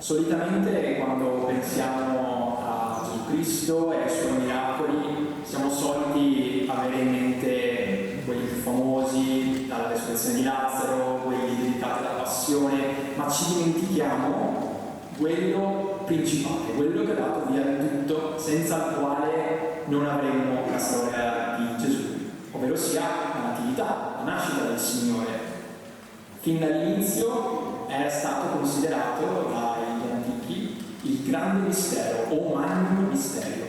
Solitamente quando pensiamo a Gesù Cristo e ai suoi miracoli siamo soliti avere in mente quelli più famosi, dalla resurrezione di Lazzaro, quelli dedicati alla passione, ma ci dimentichiamo quello principale, quello che ha dato via tutto, senza il quale non avremmo la storia di Gesù, ovvero sia la natività, la nascita del Signore. Fin dall'inizio era stato considerato dagli antichi il grande mistero o magnum mysterio,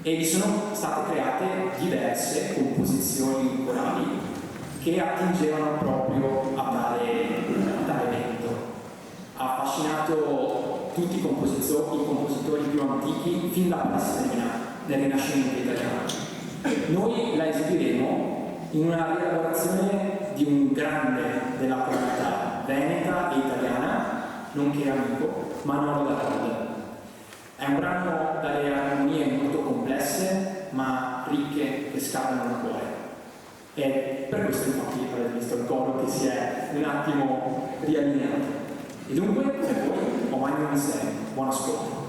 e vi sono state create diverse composizioni corali che attingevano proprio a tale evento. Ha affascinato tutti i compositori più antichi fin da Palestrina, nel Rinascimento italiano. Noi la eseguiremo in una rielaborazione di un grande della comunità veneta e italiana, nonché amico, Manolo D'Arolda. È un brano dalle armonie molto complesse, ma ricche, che scaldano il cuore. E per questo infatti avete visto il coro che si è un attimo riallineato. E dunque, per voi, O Magnum Mysterio. Buon ascolto.